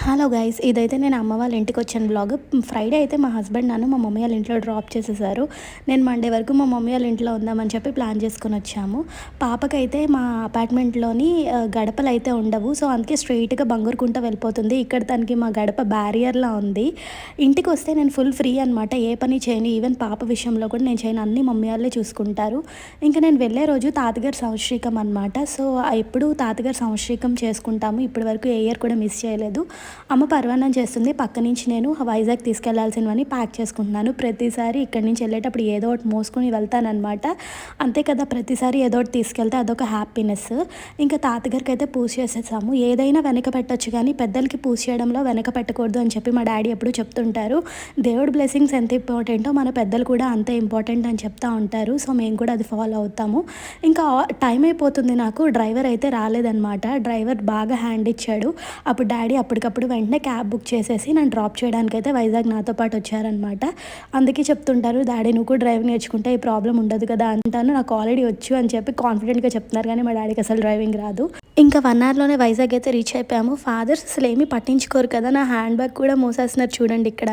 Hello guys, ఇదైతే నేను అమ్మ వాళ్ళ ఇంటికి వచ్చిన వ్లాగ్. ఫ్రైడే అయితే మా హస్బెండ్ నన్ను మా మమ్మీ వాళ్ళ ఇంట్లో డ్రాప్ చేసేసారు. నేను మండే వరకు మా మమ్మీ వాళ్ళ ఇంట్లో ఉందామని చెప్పి ప్లాన్ చేసుకొని వచ్చాము. పాపకైతే మా అపార్ట్మెంట్లోని గడపలు అయితే ఉండవు. సో అందుకే స్ట్రైట్గా బంగూరుకుంటూ వెళ్ళిపోతుంది. ఇక్కడ తనకి మా గడప బ్యారియర్లా ఉంది. ఇంటికి వస్తే నేను ఫుల్ ఫ్రీ అనమాట. ఏ పని చేయను. ఈవెన్ పాప విషయంలో కూడా నేను చేయను. అన్నీ మమ్మీ వాళ్ళే చూసుకుంటారు. ఇంకా నేను వెళ్ళే రోజు తాతగారి సంవత్సరికం అనమాట. సో ఎప్పుడు తాతగారి సంవత్సరికం చేసుకుంటాము. ఇప్పటి వరకు ఏ ఇయర్ కూడా మిస్ చేయలేదు. అమ్మ పరవాన్నం చేస్తుంది. పక్క నుంచి నేను వైజాగ్ తీసుకెళ్లాల్సినవని ప్యాక్ చేసుకుంటున్నాను. ప్రతిసారి ఇక్కడి నుంచి వెళ్ళేటప్పుడు ఏదో ఒకటి మోసుకొని వెళ్తానమాట. అంతే కదా, ప్రతిసారి ఏదో ఒకటి తీసుకెళ్తే అదొక హ్యాపీనెస్. ఇంకా తాతగారికి అయితే పూజ చేసేసాము. ఏదైనా వెనక పెట్టచ్చు కానీ పెద్దలకి పూజ చేయడంలో వెనక పెట్టకూడదు అని చెప్పి మా డాడీ ఎప్పుడు చెప్తుంటారు. దేవుడి బ్లెస్సింగ్స్ ఎంత ఇంపార్టెంటో మన పెద్దలు కూడా అంతే ఇంపార్టెంట్ అని చెప్తా ఉంటారు. సో మేము కూడా అది ఫాలో అవుతాము. ఇంకా టైం అయిపోతుంది. నాకు డ్రైవర్ అయితే రాలేదనమాట. డ్రైవర్ బాగా హ్యాండ్ ఇచ్చాడు. అప్పుడు డాడీ అప్పటికప్పుడు వెంటనే క్యాబ్ బుక్ చేసేసి నన్ను డ్రాప్ చేయడానికి అయితే వైజాగ్ నాతో పాటు వచ్చారనమాట. అందుకే చెప్తుంటారు, డాడీ నువ్వు కూడా డ్రైవింగ్ నేర్చుకుంటే ఈ ప్రాబ్లం ఉండదు కదా అంటాను. నాకు ఆల్రెడీ వచ్చు అని చెప్పి కాన్ఫిడెంట్గా చెప్తున్నారు, కానీ మా డాడీకి అసలు డ్రైవింగ్ రాదు. ఇంకా 1 అవర్లోనే వైజాగ్ అయితే రీచ్ అయిపోయాము. ఫాదర్స్ అసలు ఏమీ పట్టించుకోరు కదా. నా హ్యాండ్ బ్యాగ్ కూడా మోసేస్తున్నారు చూడండి ఇక్కడ.